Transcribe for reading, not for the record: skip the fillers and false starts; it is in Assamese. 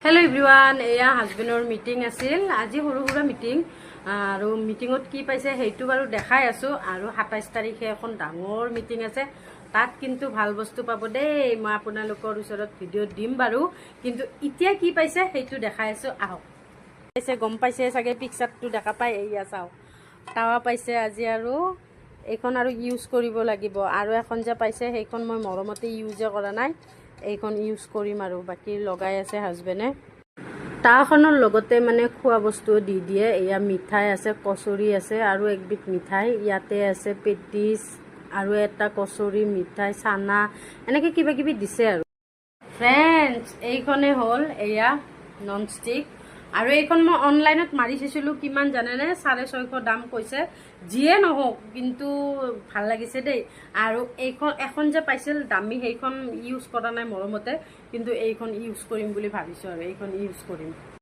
हेलो एवरीवन एया हाजबेंडर मीटिंग आसिल আজি সৰু সৰু মিটিং আৰু মিটিংত কি পাইছে হেইটো বাৰু দেখাই আছো আৰু 27 তাৰিখে এখন ডাঙৰ মিটিং আছে তাত কিন্তু ভাল বস্তু পাব দেই মই আপোনালোকৰ ওচৰত ভিডিও দিম বাৰু কিন্তু এতিয়া কি পাইছে হেইটো দেখাই আছো আহক পাইছে গম পাইছে চাগে পিকচাৰটো দেখা পাই এয়া চাও তাৱা পাইছে আজি আৰু এইখন আৰু ইউজ কৰিব লাগিব আৰু এখন যে পাইছে সেইখন মই মৰমতে ইউজ কৰা নাই এইখন ইউজ কৰিম আৰু বাকি লগাই আছে হাজবেণ্ডে তাখনৰ লগতে মানে খোৱা বস্তু দি দিয়ে এয়া মিঠাই আছে কচুৰি আছে আৰু একবিধ মিঠাই ইয়াতে আছে পেটিছ আৰু এটা কচুৰি মিঠাই চানা এনেকে কিবা কিবি দিছে আৰু ফ্ৰেন্ডছ এইখনে হল এয়া নন ষ্টিক আৰু এইখন মই অনলাইনত মাৰি চাইছিলো কিমান জানেনে 650 দাম কৈছে যিয়ে নহওক কিন্তু ভাল লাগিছে দেই আৰু এইখন এখন যে পাইছিল দামী সেইখন ইউজ কৰা নাই মৰমতে কিন্তু এইখন ইউজ কৰিম বুলি ভাবিছো আৰু এইখন ইউজ কৰিম